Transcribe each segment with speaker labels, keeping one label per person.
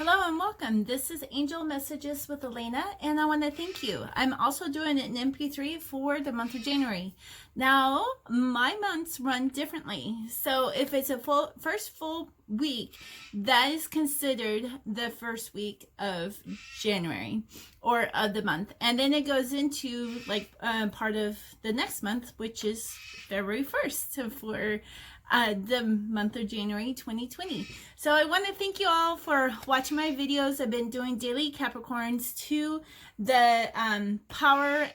Speaker 1: Hello and welcome. This is Angel Messages with Elena, and I want to thank you. I'm also doing an MP3 for the month of January. Now, my months run differently. So if it's a first full week, that is considered the first week of January or of the month. And then it goes into part of the next month, which is February 1st for the month of January 2020. So I want to thank you all for watching my videos. I've been doing daily Capricorns to the Power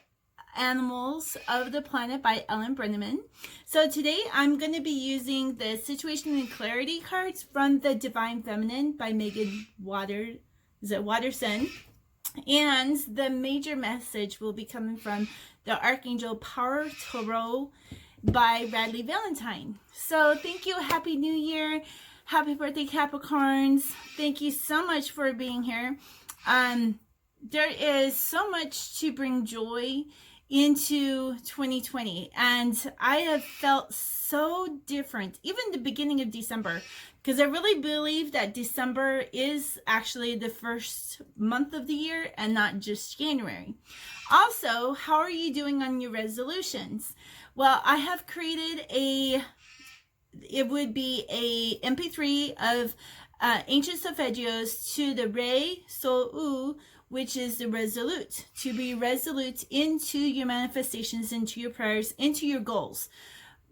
Speaker 1: Animals of the Planet by Ellen Brenneman. So today I'm going to be using the Situation and Clarity cards from the Divine Feminine by Megan Watterson. And the major message will be coming from the Archangel Power Tarot by Radley Valentine. So thank you. Happy New Year. Happy birthday, Capricorns. Thank you so much for being here. There is so much to bring joy into 2020, and I have felt so different, even the beginning of December, because I really believe that December is actually the first month of the year and not just January. Also, how are you doing on your resolutions? Well, I have created it would be a MP3 of Ancient Solfeggios to the Re Sol U, which is the resolute, to be resolute into your manifestations, into your prayers, into your goals,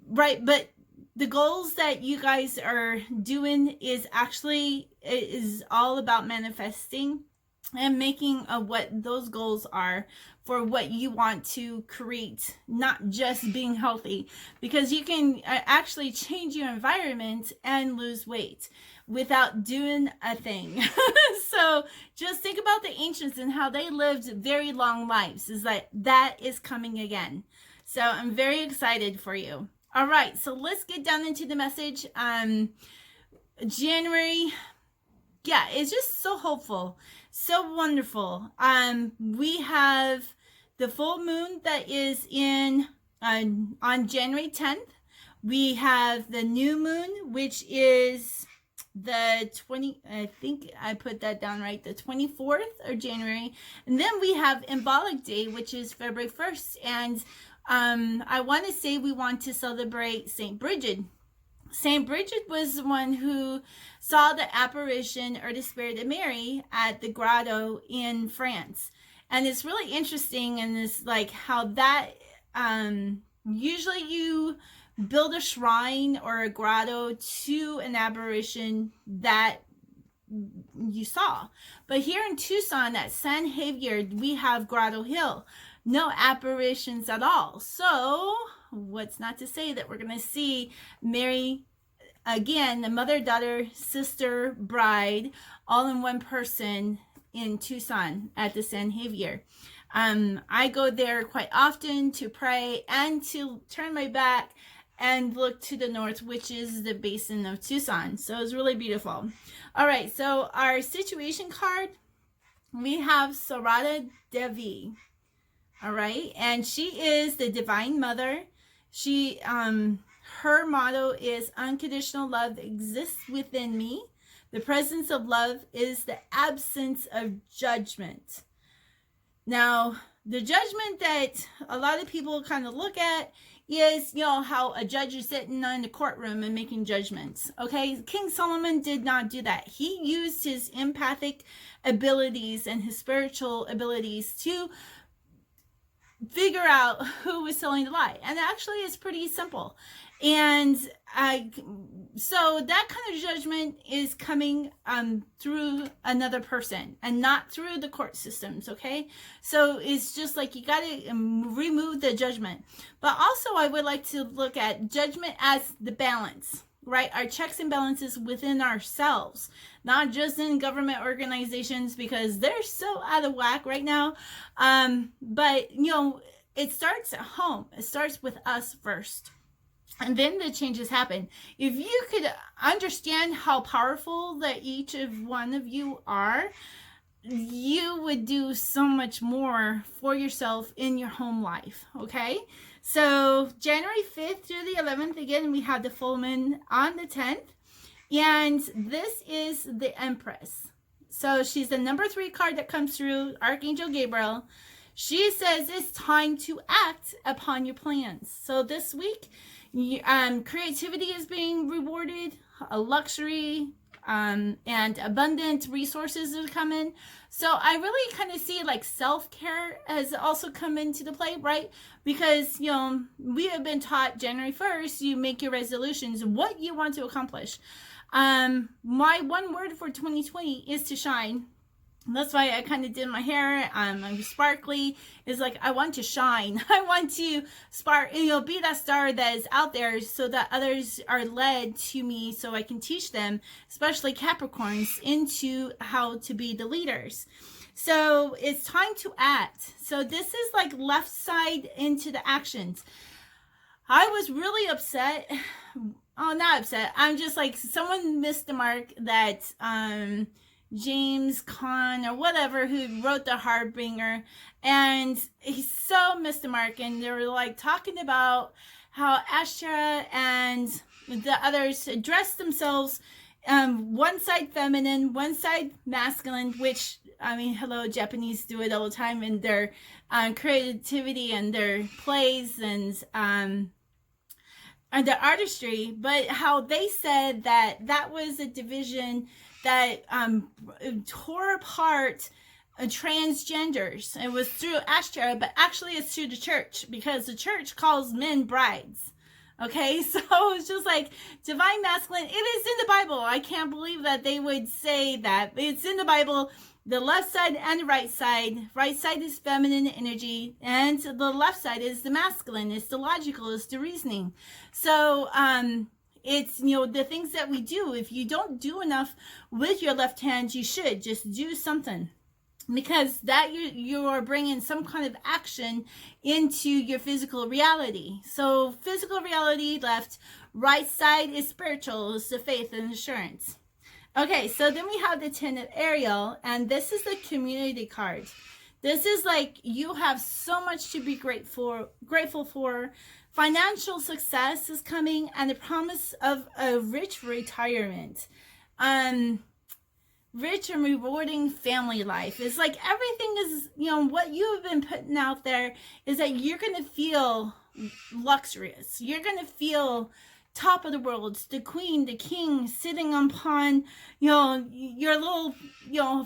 Speaker 1: right? But the goals that you guys are doing is all about manifesting and making what those goals are for what you want to create, not just being healthy, because you can actually change your environment and lose weight without doing a thing. So just think about the ancients and how they lived very long lives. Is like that is coming again. So I'm very excited for you. All right, so let's get down into the message. January, yeah, it's just so hopeful, so wonderful. We have the full moon that is in on January 10th. We have the new moon, which is the 20, I think I put that down right, the 24th of January. And then we have Embolic Day, which is February 1st. And I want to say we want to celebrate St. Bridget. St. Bridget was the one who saw the apparition or the spirit of Mary at the grotto in France. And it's really interesting, and it's like how that usually you build a shrine or a grotto to an apparition that you saw. But here in Tucson at San Javier, we have Grotto Hill. No apparitions at all. So what's not to say that we're going to see Mary again, the mother, daughter, sister, bride, all in one person in Tucson at the San Javier. I go there quite often to pray and to turn my back and look to the north, which is the basin of Tucson. So it's really beautiful. All right, so our situation card, we have Sarada Devi. All right, and she is the Divine Mother. She, her motto is unconditional love exists within me. The presence of love is the absence of judgment. Now, the judgment that a lot of people kind of look at is, how a judge is sitting in the courtroom and making judgments. Okay, King Solomon did not do that. He used his empathic abilities and his spiritual abilities to figure out who was telling the lie. And actually it's pretty simple. And so that kind of judgment is coming through another person and not through the court systems. Okay, so it's just like you got to remove the judgment. But also I would like to look at judgment as the balance, right? Our checks and balances within ourselves, not just in government organizations, because they're so out of whack right now. But it starts at home. It starts with us first. And then the changes happen. If you could understand how powerful that each of one of you are, you would do so much more for yourself in your home life. Okay, so January 5th through the 11th, again, we have the full moon on the 10th. And this is the Empress. So she's the number 3 card that comes through, Archangel Gabriel. She says it's time to act upon your plans. So this week, creativity is being rewarded, a luxury, and abundant resources are coming. So I really kind of see like self-care has also come into the play, right? Because, we have been taught January 1st, you make your resolutions, what you want to accomplish. My one word for 2020 is to shine. That's why I kind of did my hair. I'm sparkly. It's like, I want to shine. I want to spark, be that star that is out there so that others are led to me so I can teach them, especially Capricorns, into how to be the leaders. So it's time to act. So this is like left side into the actions. I was really upset. Oh, not upset. I'm just like, someone missed the mark that, James Caan or whatever, who wrote The Harbinger, and he so missed the mark. And they were like talking about how Astra and the others dressed themselves, one side feminine, one side masculine, which, I mean, hello, Japanese do it all the time in their creativity and their plays and the artistry, but how they said that was a division that tore apart transgenders. It was through Astra, but actually it's through the church, because the church calls men brides. Okay, so it's just like divine masculine. It is in the Bible. I can't believe that they would say that. It's in the Bible. The left side and the right side. Right side is feminine energy, and the left side is the masculine. It's the logical, it's the reasoning. So, it's, the things that we do. If you don't do enough with your left hand, you should just do something, because that you are bringing some kind of action into your physical reality. So physical reality left, right side is spiritual, is the faith and assurance. Okay, so then we have the 10 of Ariel, and this is the community card. This is like, you have so much to be grateful for. Financial success is coming, and the promise of a rich retirement. Rich and rewarding family life. It's like everything is, what you have been putting out there is that you're going to feel luxurious. You're going to feel top of the world, the queen, the king, sitting upon, your little,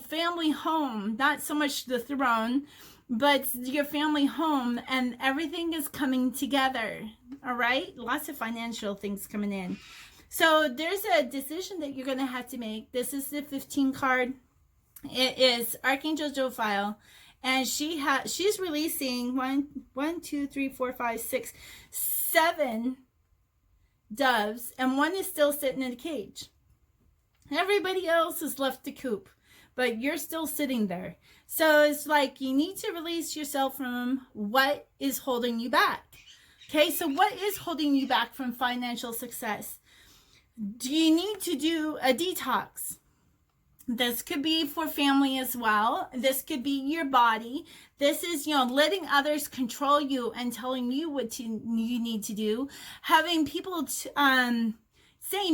Speaker 1: family home, not so much the throne, but your family home, and everything is coming together. All right. Lots of financial things coming in. So there's a decision that you're going to have to make. This is the 15 card. It is Archangel Jophiel, and she's releasing 7 doves, and one is still sitting in a cage. Everybody else is left to coop, but you're still sitting there. So it's like, you need to release yourself from what is holding you back. Okay, so what is holding you back from financial success? Do you need to do a detox? This could be for family as well. This could be your body. This is, letting others control you and telling you what you need to do. Having people saying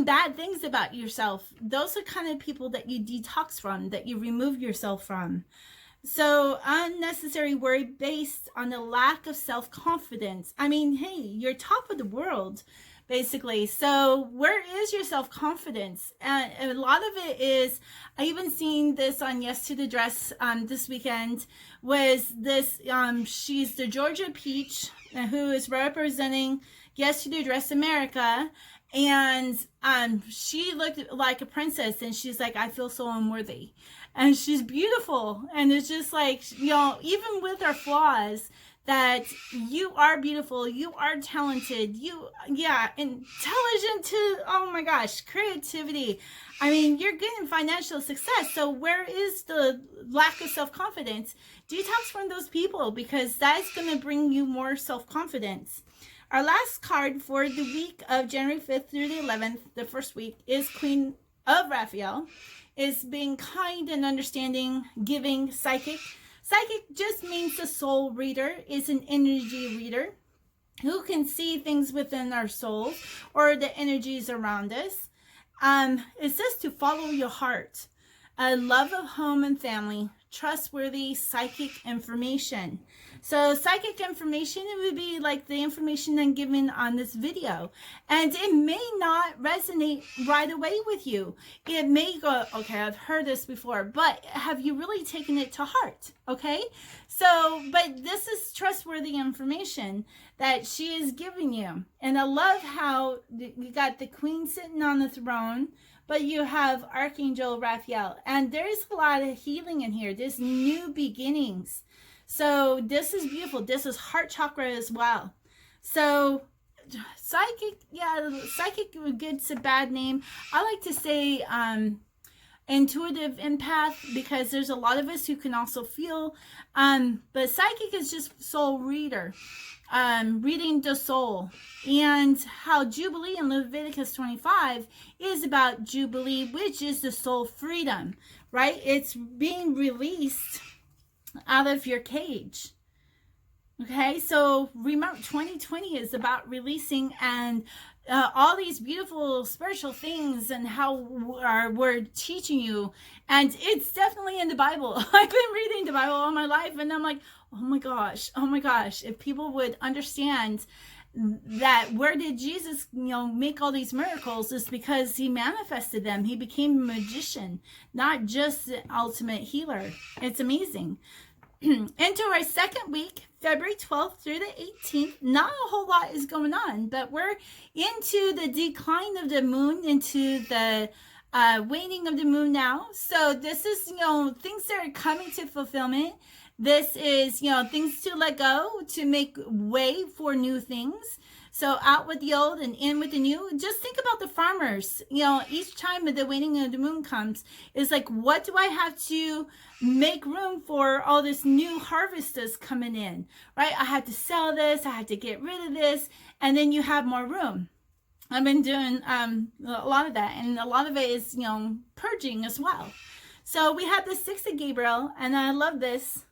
Speaker 1: bad things about yourself. Those are kind of people that you detox from, that you remove yourself from. So unnecessary worry based on the lack of self-confidence. I mean, hey, you're top of the world, basically. So where is your self-confidence? And a lot of it is, I even seen this on Yes to the Dress this weekend, was this, she's the Georgia Peach, who is representing Yes to the Dress America. And she looked like a princess, and she's like, I feel so unworthy. And she's beautiful. And it's just like, even with our flaws, that you are beautiful, you are talented, intelligent to, oh my gosh, creativity. I mean, you're getting financial success. So where is the lack of self-confidence? Detox from those people, because that's going to bring you more self-confidence. Our last card for the week of January 5th through the 11th, the first week, is Queen of Raphael. Is being kind and understanding, giving, psychic. Psychic just means the soul reader, is an energy reader who can see things within our soul or the energies around us. It says to follow your heart. a love of home and family, trustworthy psychic information. So psychic information, it would be like the information I'm giving on this video. And it may not resonate right away with you. It may go, okay, I've heard this before, but have you really taken it to heart? Okay? So, but this is trustworthy information that she is giving you. And I love how you got the queen sitting on the throne, but you have Archangel Raphael. And there's a lot of healing in here. There's new beginnings. So this is beautiful. This is heart chakra as well. So psychic, yeah, psychic gets a bad name. I like to say intuitive empath, because there's a lot of us who can also feel. But psychic is just soul reader. Reading the soul, and how Jubilee in Leviticus 25 is about Jubilee, which is the soul freedom, right? It's being released out of your cage. Okay, so remember, 2020 is about releasing, and all these beautiful spiritual things, and how we're teaching you. And it's definitely in the Bible. I've been reading the Bible all my life, and I'm like, oh my gosh, if people would understand that, where did Jesus, make all these miracles, is because he manifested them. He became a magician, not just the ultimate healer. It's amazing. Into our second week, February 12th through the 18th, not a whole lot is going on, but we're into the decline of the moon, into the waning of the moon now. So this is, things that are coming to fulfillment. This is, things to let go, to make way for new things. So out with the old and in with the new. Just think about the farmers. Each time the waning of the moon comes, it's like, what do I have to make room for all this new harvest that's coming in, right? I have to sell this. I have to get rid of this. And then you have more room. I've been doing a lot of that. And a lot of it is, purging as well. So we have the 6th of Gabriel. And I love this.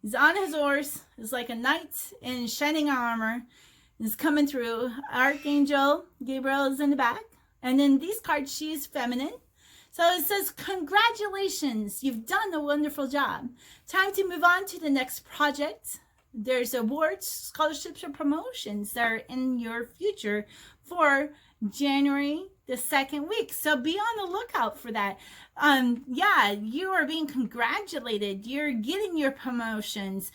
Speaker 1: He's on his horse. He's like a knight in shining armor. Is coming through. Archangel Gabriel is in the back. And in these cards, she's feminine. So it says, congratulations, you've done a wonderful job. Time to move on to the next project. There's awards, scholarships, or promotions that are in your future for January, the 2nd week. So be on the lookout for that. Yeah, you are being congratulated. You're getting your promotions,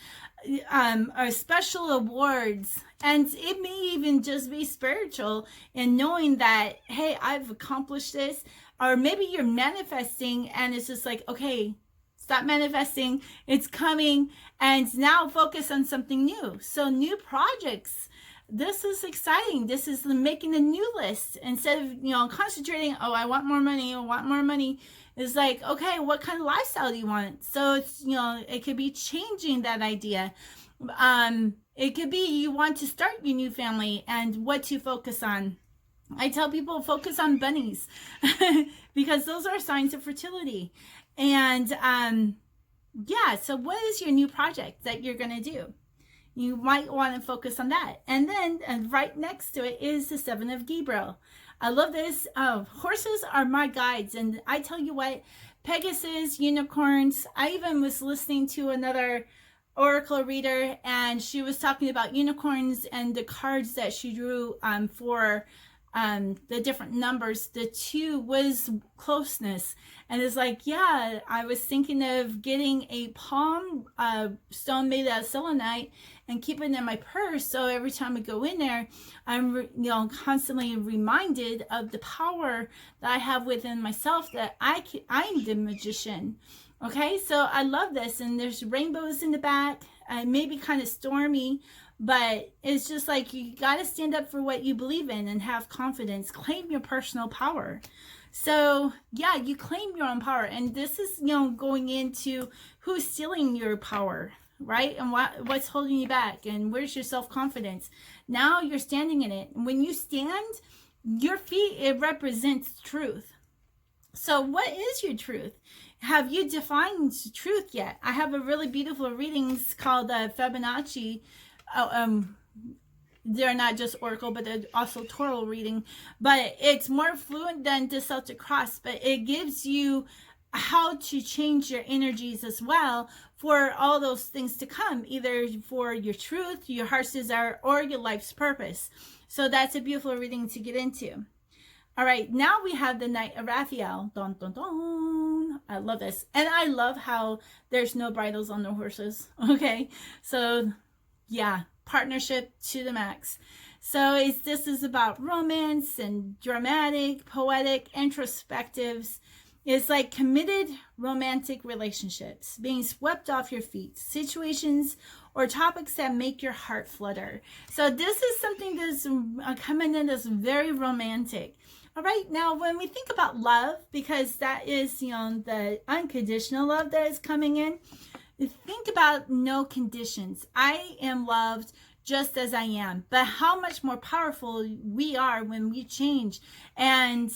Speaker 1: or special awards. And it may even just be spiritual, and knowing that, hey, I've accomplished this. Or maybe you're manifesting and it's just like, okay, stop manifesting. It's coming. And now focus on something new. So new projects. This is exciting. This is making a new list instead of, concentrating, oh, I want more money. It's like, okay, what kind of lifestyle do you want? So it's, it could be changing that idea. It could be you want to start your new family and what to focus on. I tell people focus on bunnies because those are signs of fertility. And yeah, so what is your new project that you're going to do? You might want to focus on that. And then right next to it is the 7 of Gabriel. I love this. Horses are my guides. And I tell you what, Pegasus, unicorns. I even was listening to another oracle reader, and she was talking about unicorns and the cards that she drew for the different numbers. The 2 was closeness, and it's like, yeah, I was thinking of getting a palm stone made out of selenite and keeping it in my purse, so every time I go in there, I'm constantly reminded of the power that I have within myself, that I'm the magician. Okay, so I love this, and there's rainbows in the back. It may be kind of stormy, but it's just like, you got to stand up for what you believe in and have confidence. Claim your personal power. So yeah, you claim your own power. And this is, going into who's stealing your power, right? And what's holding you back, and where's your self-confidence? Now you're standing in it. And when you stand, your feet, it represents truth. So what is your truth? Have you defined truth yet? I have a really beautiful readings called Fibonacci. They're not just oracle, but they're also Torah reading. But it's more fluent than the Celtic cross. But it gives you how to change your energies as well for all those things to come, either for your truth, your heart's desire, or your life's purpose. So that's a beautiful reading to get into. All right, now we have the Knight of Raphael. Dun, dun, dun. I love this. And I love how there's no bridles on the horses. Okay, so yeah, partnership to the max. So this is about romance and dramatic, poetic, introspectives. It's like committed romantic relationships, being swept off your feet, situations or topics that make your heart flutter. So this is something that's coming in that's very romantic. All right, now when we think about love, because that is, the unconditional love that is coming in, think about no conditions. I am loved just as I am, but how much more powerful we are when we change. And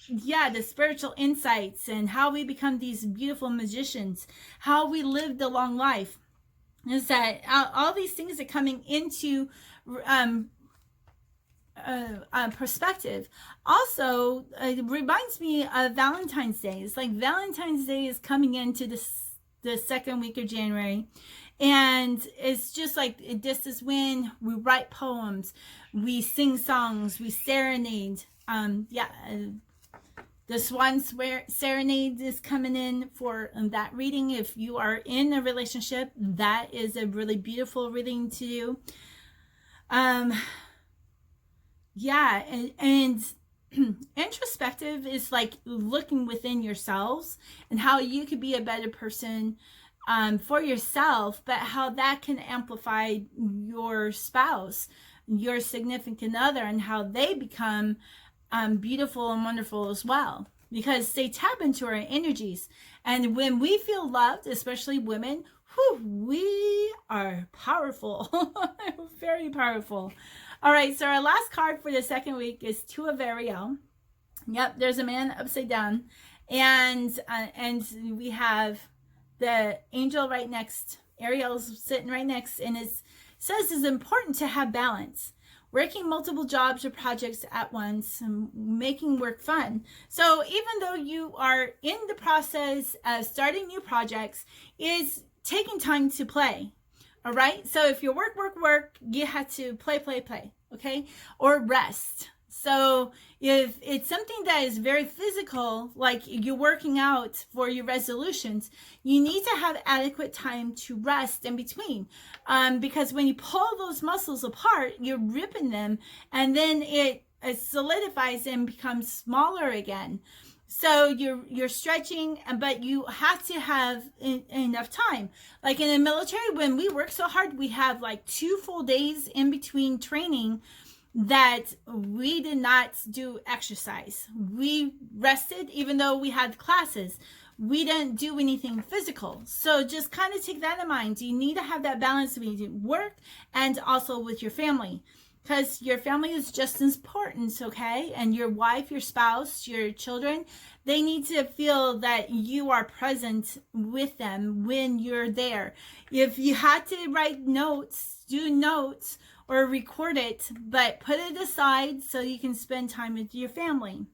Speaker 1: yeah, the spiritual insights and how we become these beautiful magicians, how we lived a long life, is that all these things are coming into perspective. Also, it reminds me of Valentine's Day. It's like Valentine's Day is coming into the second week of January. And it's just like, this is when we write poems, we sing songs, we serenade. The Swan Serenade is coming in for that reading. If you are in a relationship, that is a really beautiful reading to do. And introspective is like looking within yourselves and how you could be a better person for yourself, but how that can amplify your spouse, your significant other, and how they become beautiful and wonderful as well, because they tap into our energies. And when we feel loved, especially women, we are powerful. Very powerful. All right, so our last card for the second week is Two of Ariel. Yep, there's a man upside down, and we have the angel right next. Ariel's sitting right next, and it says it's important to have balance. Working multiple jobs or projects at once, and making work fun. So even though you are in the process of starting new projects, is taking time to play. All right. So if you work, you have to play. Okay. Or rest. So if it's something that is very physical, like you're working out for your resolutions, you need to have adequate time to rest in between. Because when you pull those muscles apart, you're ripping them, and then it solidifies and becomes smaller again. So you're stretching, but you have to have enough time. Like in the military, when we work so hard, we have like 2 full days in between training that we did not do exercise. We rested, even though we had classes. We didn't do anything physical. So just kind of take that in mind. You need to have that balance between work and also with your family, because your family is just as important, okay? And your wife, your spouse, your children, they need to feel that you are present with them when you're there. If you had to write notes, do notes, or record it, but put it aside so you can spend time with your family.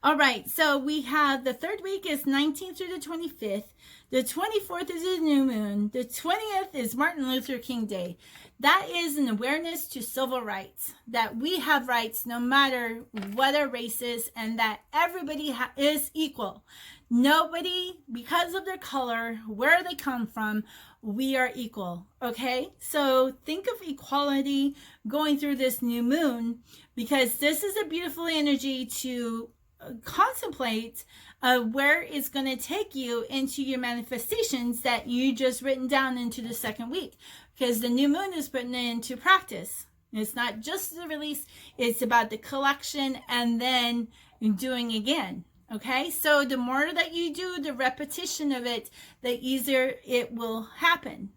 Speaker 1: All right, so we have the third week is 19th through the 25th. The 24th is a new moon. The 20th is Martin Luther King Day. That is an awareness to civil rights, that we have rights no matter what our race is, and that everybody is equal. Nobody, because of their color, where they come from, we are equal. Okay, so think of equality going through this new moon, because this is a beautiful energy to contemplate where it's going to take you into your manifestations that you just written down into the second week, because the new moon is putting it into practice. It's not just the release, it's about the collection and then doing again. Okay, so the more that you do the repetition of it, the easier it will happen.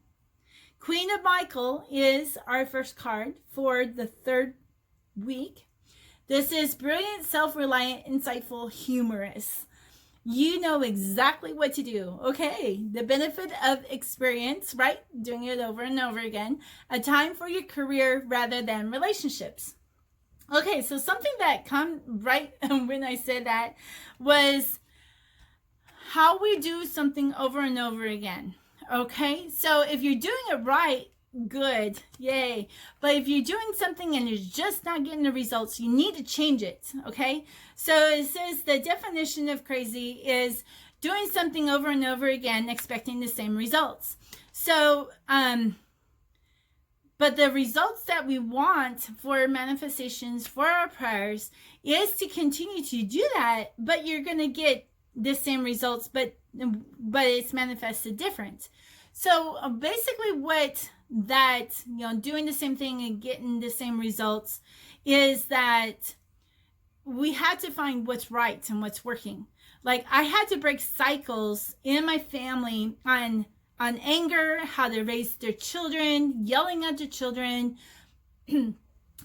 Speaker 1: Queen of Michael is our first card for the third week. This is brilliant, self-reliant, insightful, humorous. You know exactly what to do. Okay, the benefit of experience, right? Doing it over and over again. A time for your career rather than relationships. Okay, so something that come right when I said that was how we do something over and over again. Okay, so if you're doing it right, good, yay. But if you're doing something and you're just not getting the results, you need to change it. Okay, so it says the definition of crazy is doing something over and over again, expecting the same results. So, but the results that we want for manifestations, for our prayers, is to continue to do that, but you're going to get the same results, but it's manifested different. So basically what that, doing the same thing and getting the same results is that we had to find what's right and what's working. Like I had to break cycles in my family on anger, how to raise their children, yelling at the children,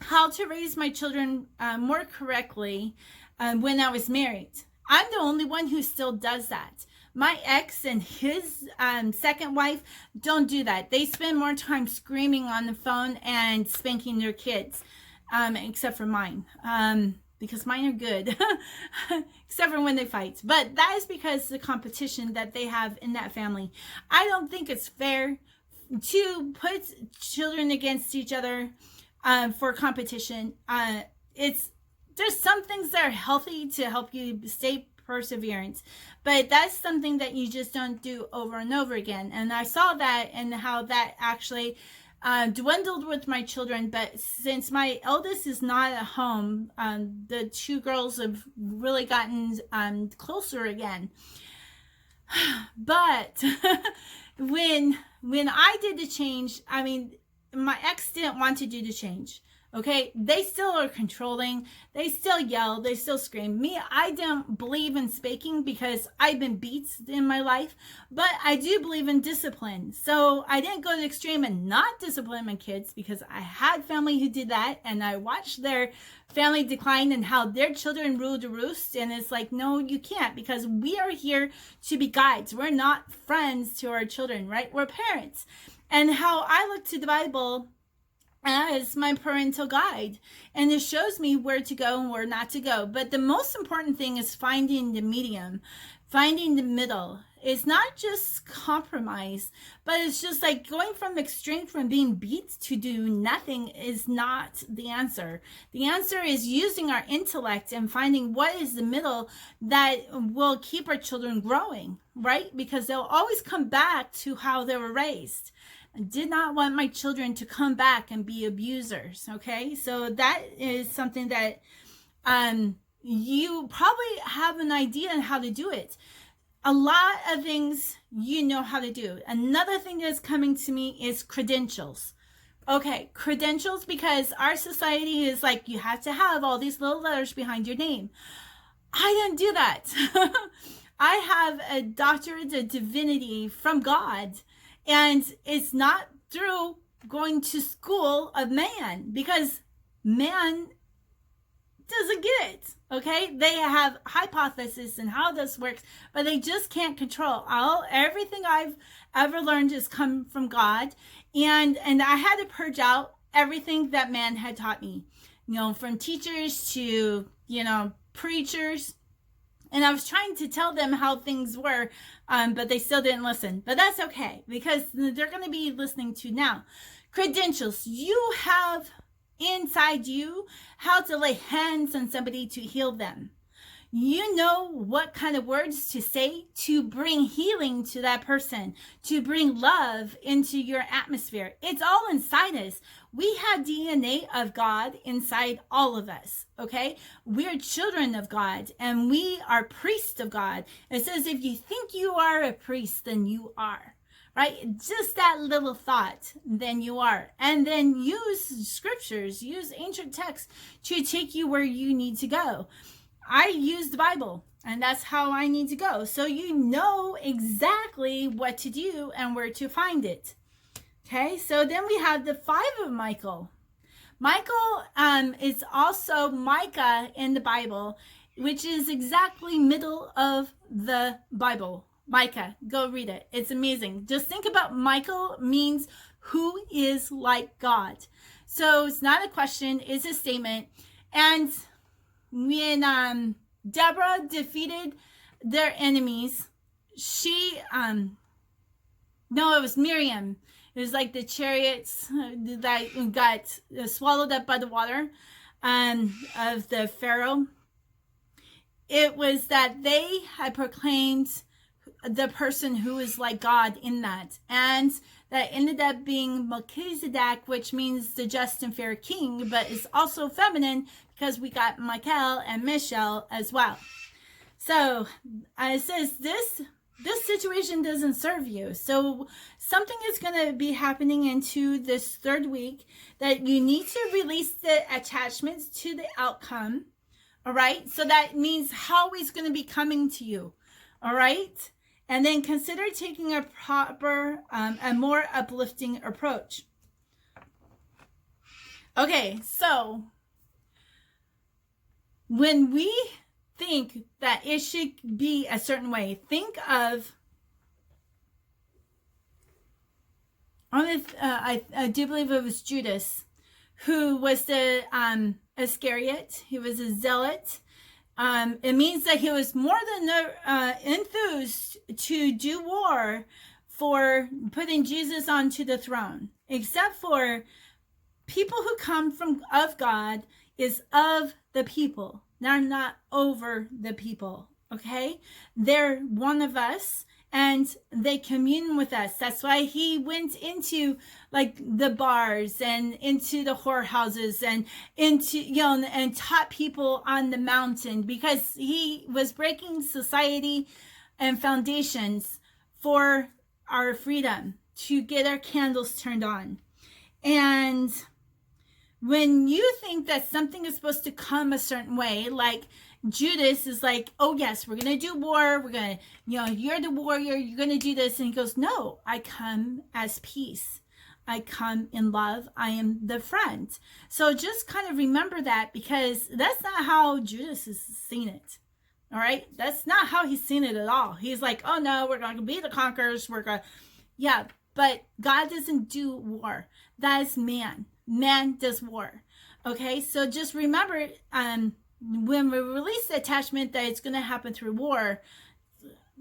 Speaker 1: how to raise my children more correctly when I was married. I'm the only one who still does that. My ex and his second wife don't do that. They spend more time screaming on the phone and spanking their kids, except for mine, because mine are good, except for when they fight. But that is because the competition that they have in that family. I don't think it's fair to put children against each other for competition. There's some things that are healthy to help you stay perseverance, but that's something that you just don't do over and over again. And I saw that and how that actually dwindled with my children. But since my eldest is not at home, the two girls have really gotten closer again. But when I did the change, I mean, my ex didn't want to do the change. Okay, they still are controlling. They still yell. They still scream. Me, I don't believe in spanking because I've been beat in my life, but I do believe in discipline. So I didn't go to the extreme and not discipline my kids because I had family who did that, and I watched their family decline and how their children ruled the roost. And it's like, no, you can't, because we are here to be guides. We're not friends to our children, right? We're parents. And how I look to the Bible as my parental guide, and it shows me where to go and where not to go. But the most important thing is finding the medium, finding the middle. It's not just compromise, but it's just like going from extreme, from being beat to do nothing is not the answer. The answer is using our intellect and finding what is the middle that will keep our children growing, right? Because they'll always come back to how they were raised. I did not want my children to come back and be abusers. Okay, so that is something that you probably have an idea on how to do it. A lot of things you know how to do. Another thing that's coming to me is credentials. Okay, credentials, because our society is like, you have to have all these little letters behind your name. I didn't do that. I have a doctorate of divinity from God. And it's not through going to school of man, because man doesn't get it. Okay, they have hypotheses and how this works, but they just can't control. Everything I've ever learned has come from God, and I had to purge out everything that man had taught me. From teachers to preachers. And I was trying to tell them how things were, but they still didn't listen. But that's okay, because they're going to be listening to now. Credentials. You have inside you how to lay hands on somebody to heal them. You know what kind of words to say to bring healing to that person, to bring love into your atmosphere. It's all inside us. We have DNA of God inside all of us, okay? We're children of God, and we are priests of God. It says if you think you are a priest, then you are, right? Just that little thought, then you are. And then use scriptures, use ancient texts to take you where you need to go. I use the Bible, and that's how I need to go. So you know exactly what to do and where to find it. Okay, so then we have the 5 of Michael. Michael is also Micah in the Bible, which is exactly middle of the Bible. Micah, go read it. It's amazing. Just think about Michael means who is like God. So it's not a question, it's a statement. And when Deborah defeated their enemies, she no, it was Miriam. It was like the chariots that got swallowed up by the water of the Pharaoh. It was that they had proclaimed the person who is like God in that. And that ended up being Melchizedek, which means the just and fair king, but it's also feminine because we got Michael and Michelle as well. So it says this situation doesn't serve you. So something is going to be happening into this third week that you need to release the attachments to the outcome. All right. So that means how he's going to be coming to you. All right. And then consider taking a proper, a more uplifting approach. Okay. So when we think that it should be a certain way, think of, I do believe it was Judas, who was the Iscariot. He was a zealot. It means that he was more than enthused to do war for putting Jesus onto the throne, except for people who come of God is of the people. They're not over the people, okay? They're one of us, and they commune with us. That's why he went into like the bars and into the whorehouses and into, and taught people on the mountain, because he was breaking society and foundations for our freedom to get our candles turned on. And when you think that something is supposed to come a certain way, like Judas is like, oh yes, we're going to do war. We're going to, you're the warrior. You're going to do this. And he goes, no, I come as peace. I come in love. I am the friend. So just kind of remember that, because that's not how Judas has seen it. All right. That's not how he's seen it at all. He's like, oh no, we're going to be the conquerors. Yeah, but God doesn't do war. That is man. Man does war. Okay, so just remember, when we release the attachment that it's going to happen through war,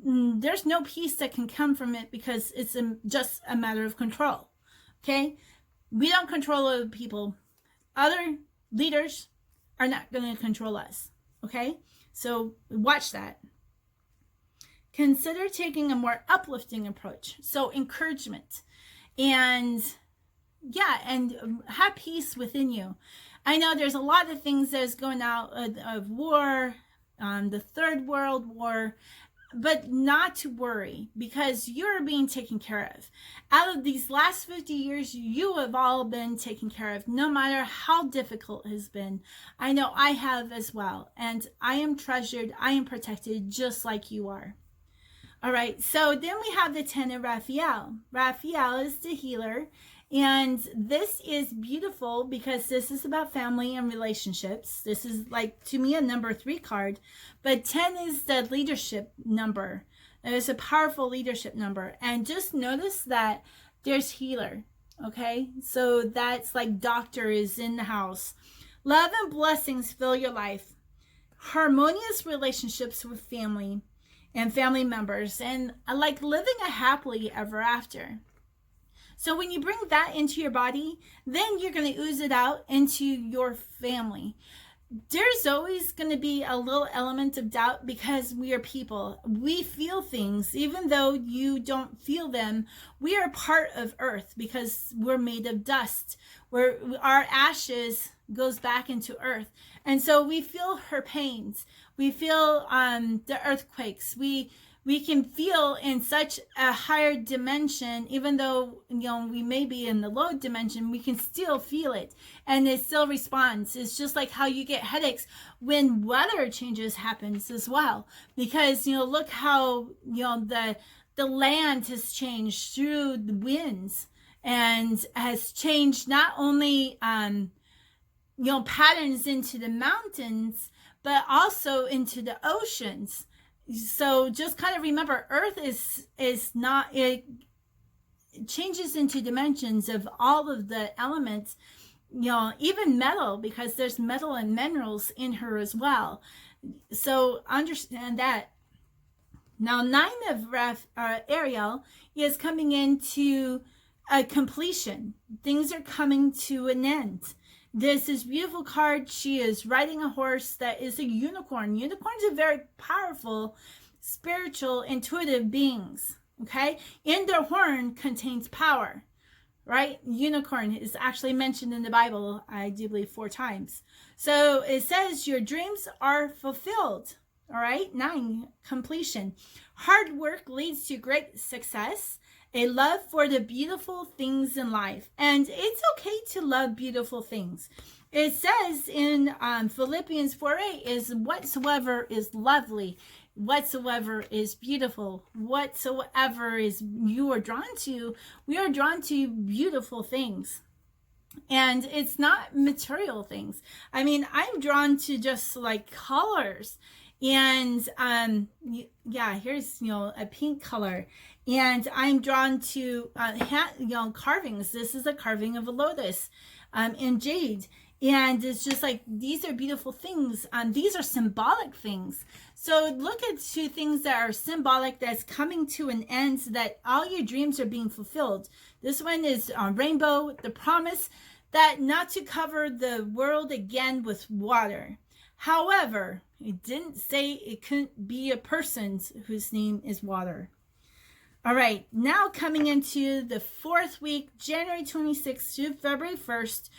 Speaker 1: there's no peace that can come from it, because it's just a matter of control. Okay, we don't control other people. Other leaders are not going to control us. Okay, so watch that. Consider taking a more uplifting approach. So encouragement and have peace within you. I know there's a lot of things that's going out of war, the Third World War, but not to worry, because you're being taken care of. Out of these last 50 years, you have all been taken care of, no matter how difficult it has been. I know I have as well, and I am treasured, I am protected, just like you are. All right, so then we have the 10 of Raphael. Raphael is the healer. And this is beautiful because this is about family and relationships. This is like, to me, a number 3 card. But 10 is the leadership number. It's a powerful leadership number. And just notice that there's healer. Okay? So that's like doctor is in the house. Love and blessings fill your life. Harmonious relationships with family and family members. And like living a happily ever after. So when you bring that into your body, then you're going to ooze it out into your family. There's always going to be a little element of doubt, because we are people. We feel things, even though you don't feel them. We are part of earth because we're made of dust, where our ashes goes back into earth. And so we feel her pains. We feel the earthquakes. We can feel in such a higher dimension, even though, we may be in the low dimension, we can still feel it, and it still responds. It's just like how you get headaches when weather changes happens as well, because, look how, the land has changed through the winds, and has changed not only, patterns into the mountains, but also into the oceans. So just kind of remember, earth is not, it changes into dimensions of all of the elements, even metal, because there's metal and minerals in her as well. So understand that. Now, 9 of Ariel is coming into a completion. Things are coming to an end. There's this beautiful card. She is riding a horse that is a unicorn. Unicorns are very powerful, spiritual, intuitive beings. Okay? In their horn contains power. Right? Unicorn is actually mentioned in the Bible, I do believe, 4 times. So it says your dreams are fulfilled. All right? 9, completion. Hard work leads to great success. A love for the beautiful things in life. And it's okay to love beautiful things. It says in Philippians 4:8 is whatsoever is lovely, whatsoever is beautiful, whatsoever is you are drawn to, we are drawn to beautiful things. And it's not material things. I mean, I'm drawn to just like colors. And yeah, here's, a pink color. And I'm drawn to carvings. This is a carving of a lotus in jade. And it's just like, these are beautiful things. These are symbolic things. So look at 2 things that are symbolic, that's coming to an end, so that all your dreams are being fulfilled. This one is rainbow, the promise that not to cover the world again with water. However, it didn't say it couldn't be a person whose name is water. All right, now coming into the 4th week, January 26th to February 1st.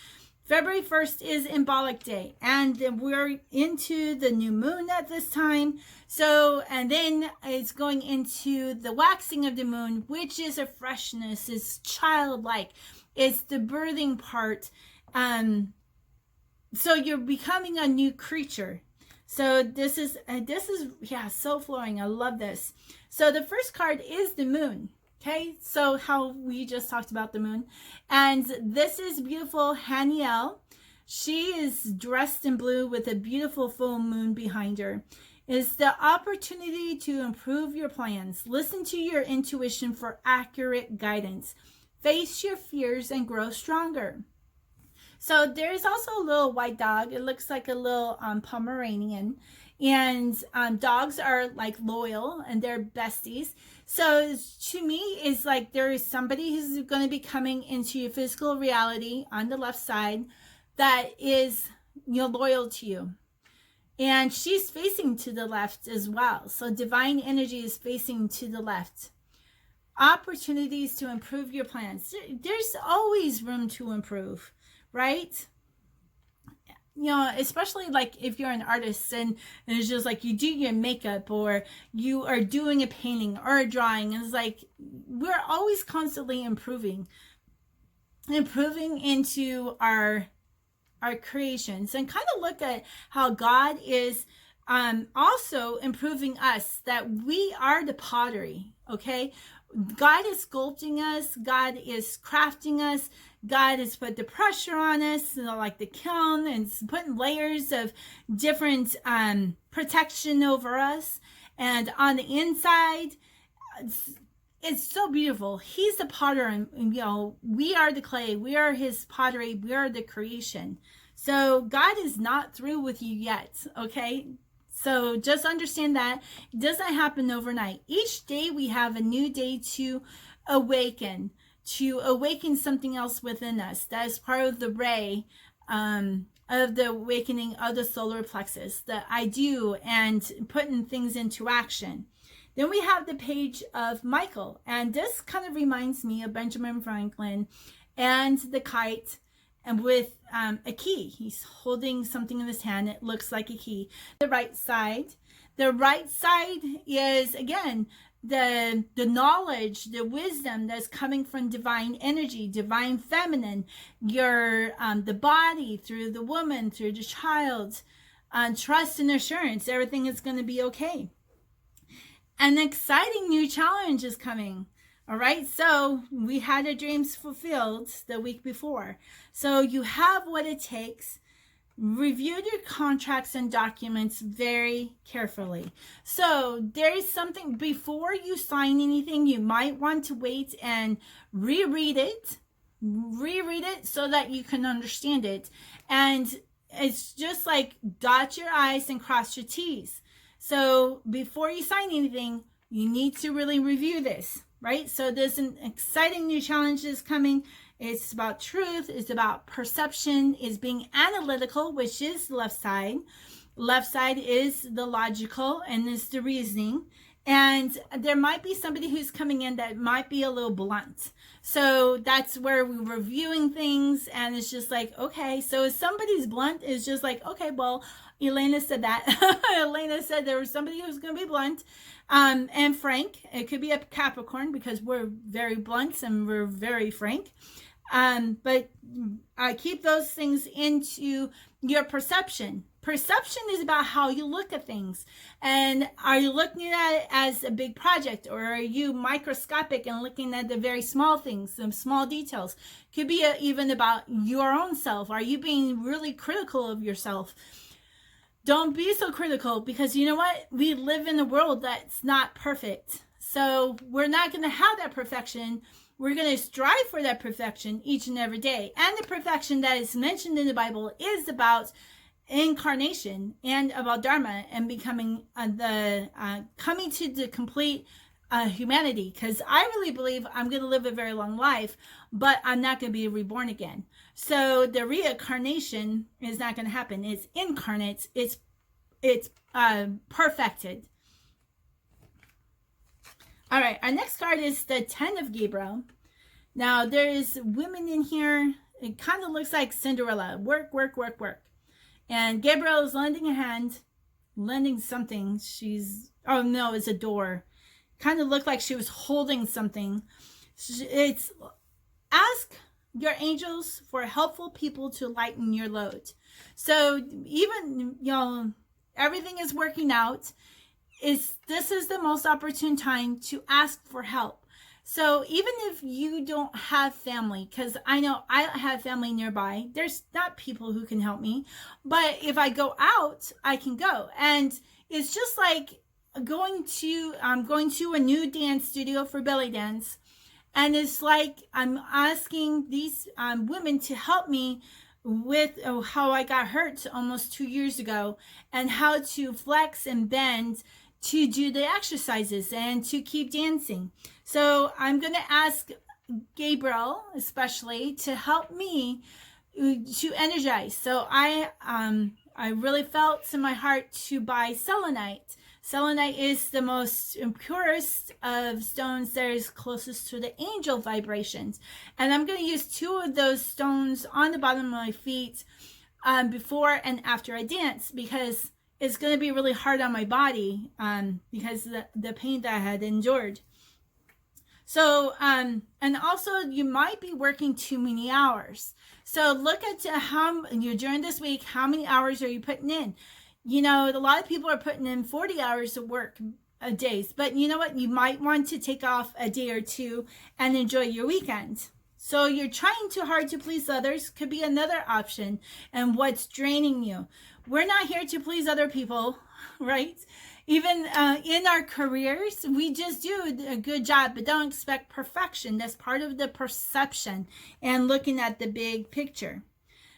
Speaker 1: February 1st is Symbolic Day, and we're into the new moon at this time. So, and then it's going into the waxing of the moon, which is a freshness, it's childlike, it's the birthing part. So you're becoming a new creature. So this is yeah, so flowing. I love this. So the first card is the moon. Okay, so how we just talked about the moon. And this is beautiful Haniel. She is dressed in blue with a beautiful full moon behind her. It's the opportunity to improve your plans. Listen to your intuition for accurate guidance. Face your fears and grow stronger. So there's also a little white dog. It looks like a little Pomeranian. And dogs are like loyal and they're besties. So to me, it's like there is somebody who's going to be coming into your physical reality on the left side that is, loyal to you. And she's facing to the left as well. So divine energy is facing to the left. Opportunities to improve your plans. There's always room to improve, right? Especially like if you're an artist and it's just like you do your makeup or you are doing a painting or a drawing, and it's like we're always constantly improving into our creations, and kind of look at how God is also improving us, that we are the pottery. Okay, God is sculpting us, God is crafting us, God has put the pressure on us, like the kiln, and putting layers of different protection over us. And on the inside, it's so beautiful. He's the potter, and we are the clay. We are his pottery. We are the creation. So God is not through with you yet, okay? So just understand that it doesn't happen overnight. Each day we have a new day to awaken something else within us. That is part of the ray of the awakening of the solar plexus, the I do, and putting things into action. Then we have the page of Michael, and this kind of reminds me of Benjamin Franklin and the kite, and with a key. He's holding something in his hand. It looks like a key. The right side is, again, the knowledge, the wisdom that's coming from divine energy, divine feminine, your the body through the woman, through the child, trust and assurance, everything is going to be okay. An exciting new challenge is coming. All right, so we had our dreams fulfilled the week before. So you have what it takes. Review your contracts and documents very carefully. So there is something, before you sign anything, you might want to wait and reread it so that you can understand it. And it's just like dot your I's and cross your T's. So before you sign anything, You need to really review this, right? So there's an exciting new challenges coming. It's about truth. It's about perception. It's being analytical, which is the left side. Left side is the logical and is the reasoning. And there might be somebody who's coming in that might be a little blunt. So that's where we're reviewing things, and it's just like, okay, so if somebody's blunt, it's just like, okay, well, Elena said that. Elena said there was somebody who was going to be blunt. And frank. It could be a Capricorn because we're very blunt and we're very frank. But keep those things into your perception. Perception is about how you look at things. And are you looking at it as a big project, or are you microscopic and looking at the very small things, some small details? Could be even about your own self. Are you being really critical of yourself? Don't be so critical, because you know what? We live in a world that's not perfect. So we're not going to have that perfection. We're going to strive for that perfection each and every day. And the perfection that is mentioned in the Bible is about incarnation and about Dharma and becoming coming to the complete humanity. Because I really believe I'm going to live a very long life, but I'm not going to be reborn again. So the reincarnation is not going to happen. It's incarnate. It's perfected. All right, our next card is the 10 of Gabriel. Now, there is women in here. It kind of looks like Cinderella. Work, work, work, work. And Gabriel is lending a hand, lending something. Oh no, it's a door. Kind of looked like she was holding something. It's ask your angels for helpful people to lighten your load. So even, everything is working out. This is the most opportune time to ask for help. So even if you don't have family, because I know I have family nearby, there's not people who can help me, but if I go out, I can go. And it's just like I'm going to a new dance studio for belly dance. And it's like I'm asking these women to help me with how I got hurt almost 2 years ago, and how to flex and bend to do the exercises and to keep dancing. So I'm going to ask Gabriel especially to help me to energize. So I really felt in my heart to buy selenite. Selenite is the most purest of stones that is closest to the angel vibrations. And I'm going to use 2 of those stones on the bottom of my feet before and after I dance, because it's going to be really hard on my body because of the pain that I had endured. So, and also you might be working too many hours. So look at during this week, how many hours are you putting in? A lot of people are putting in 40 hours of work a day, but you know what? You might want to take off a day or 2 and enjoy your weekend. So you're trying too hard to please others could be another option, and what's draining you. We're not here to please other people, right? Even in our careers, we just do a good job, but don't expect perfection. That's part of the perception and looking at the big picture.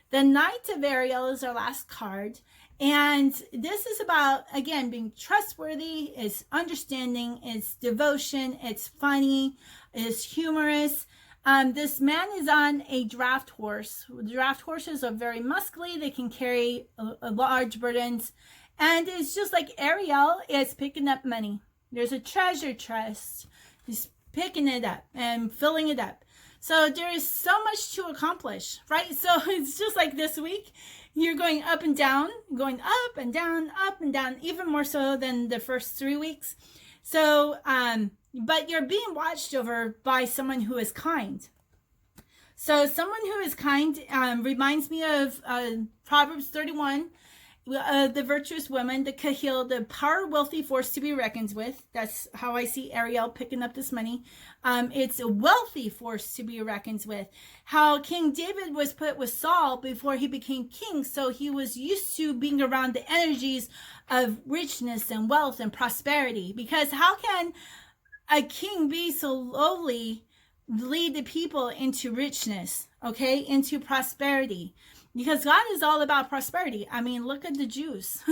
Speaker 1: The Knight of Ariel is our last card. And this is about, again, being trustworthy. It's understanding. It's devotion. It's funny. It's humorous. This man is on a draft horse. Draft horses are very muscly. They can carry large burdens. And it's just like Ariel is picking up money. There's a treasure chest. He's picking it up and filling it up. So there is so much to accomplish, right? So it's just like this week, you're going up and down, going up and down, even more so than the first 3 weeks. So, but you're being watched over by someone who is kind. So someone who is kind reminds me of Proverbs 31, the virtuous woman, the kahil, the power, wealthy force to be reckoned with. That's how I see Ariel picking up this money. It's a wealthy force to be reckoned with. How King David was put with Saul before he became king. So he was used to being around the energies of richness and wealth and prosperity. Because how can a king be so lowly, lead the people into richness, okay, into prosperity? because God is all about prosperity. I mean, look at the Jews.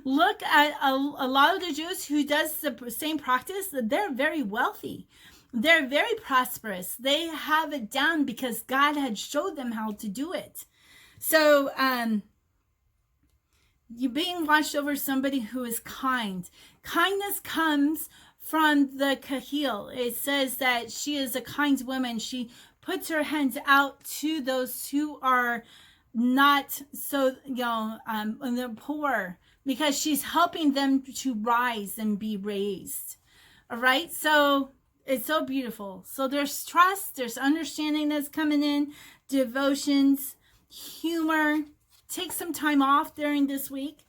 Speaker 1: Look at a lot of the Jews who does the same practice. They're very wealthy. They're very prosperous. They have it down because God had showed them how to do it. So, you being watched over somebody who is kind. Kindness comes from the Kahil. It says that she is a kind woman. She puts her hands out to those who are not so, they're poor, because she's helping them to rise and be raised. All right. So it's so beautiful. So there's trust, there's understanding that's coming in, devotions, humor. Take some time off during this week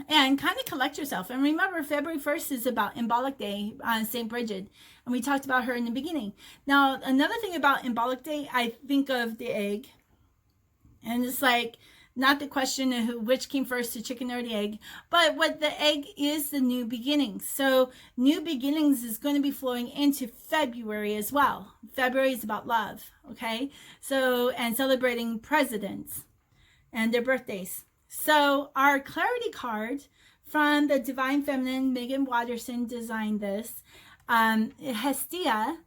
Speaker 1: and kind of collect yourself. And remember, February 1st is about Embolic Day on St. Bridget. And we talked about her in the beginning. Now, another thing about Embolic Day, I think of the egg. And it's like, not the question of which came first, the chicken or the egg, but what the egg is, the new beginnings. So new beginnings is going to be flowing into February as well. February is about love, okay? So, and celebrating presidents and their birthdays. So our clarity card from the Divine Feminine, Megan Watterson designed this. Hestia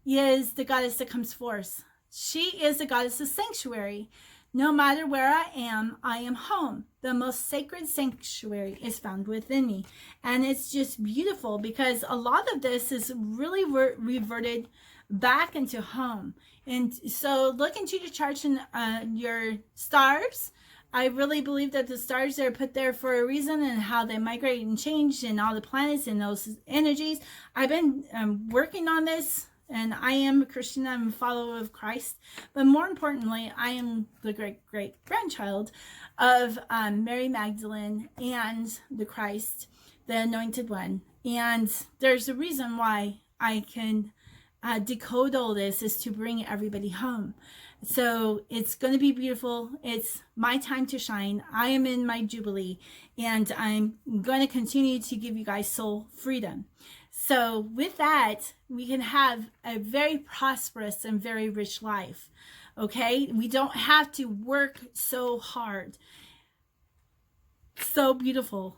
Speaker 1: is the goddess that comes forth. She is the goddess of sanctuary. No matter where I am home. The most sacred sanctuary is found within me. And it's just beautiful because a lot of this is really reverted back into home. And so look into your charts and your stars. I really believe that the stars are put there for a reason, and how they migrate and change, and all the planets and those energies. I've been working on this, and I am a Christian. I'm a follower of Christ. But more importantly, I am the great-great-grandchild of Mary Magdalene and the Christ, the Anointed One. And there's a reason why I can decode all this, is to bring everybody home. So it's going to be beautiful. It's my time to shine. I am in my Jubilee, and I'm going to continue to give you guys soul freedom. So with that, we can have a very prosperous and very rich life. Okay? We don't have to work so hard. So beautiful.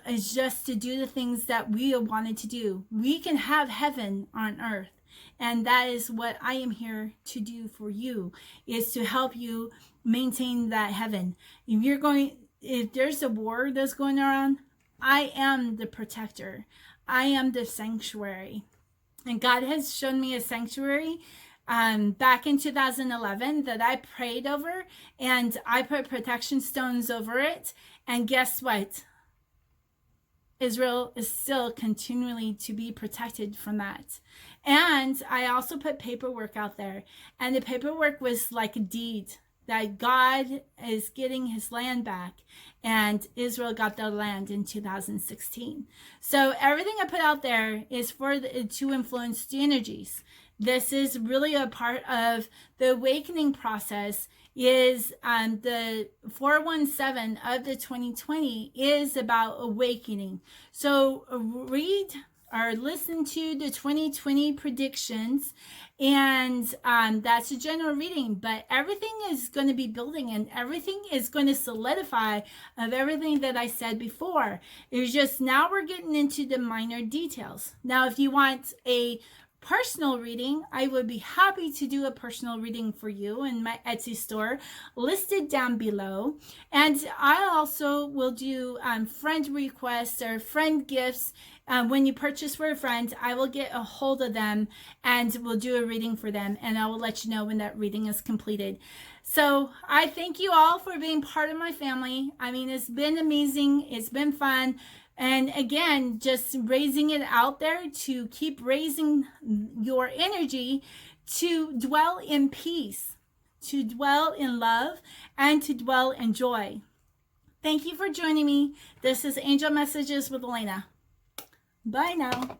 Speaker 1: It's just to do the things that we wanted to do. We can have heaven on earth. And that is what I am here to do for you, is to help you maintain that heaven. If there's a war that's going around, I am the protector. I am the sanctuary. And God has shown me a sanctuary back in 2011 that I prayed over, and I put protection stones over it. And guess what? Israel is still continually to be protected from that. And I also put paperwork out there. And the paperwork was like a deed that God is getting his land back. And Israel got their land in 2016. So everything I put out there is to influence the energies. This is really a part of the awakening process. Is the 417 of the 2020 is about awakening. So read or listen to the 2020 predictions, and that's a general reading, but everything is going to be building, and everything is going to solidify of everything that I said before. It's just now we're getting into the minor details. Now, if you want a personal reading, I would be happy to do a personal reading for you in my Etsy store, listed down below. And I also will do friend requests or friend gifts. When you purchase for a friend, I will get a hold of them and we'll do a reading for them, and I will let you know when that reading is completed. So I thank you all for being part of my family. I mean, it's been amazing. It's been fun. And again, just raising it out there to keep raising your energy to dwell in peace, to dwell in love, and to dwell in joy. Thank you for joining me. This is Angel Messages with Elena. Bye now.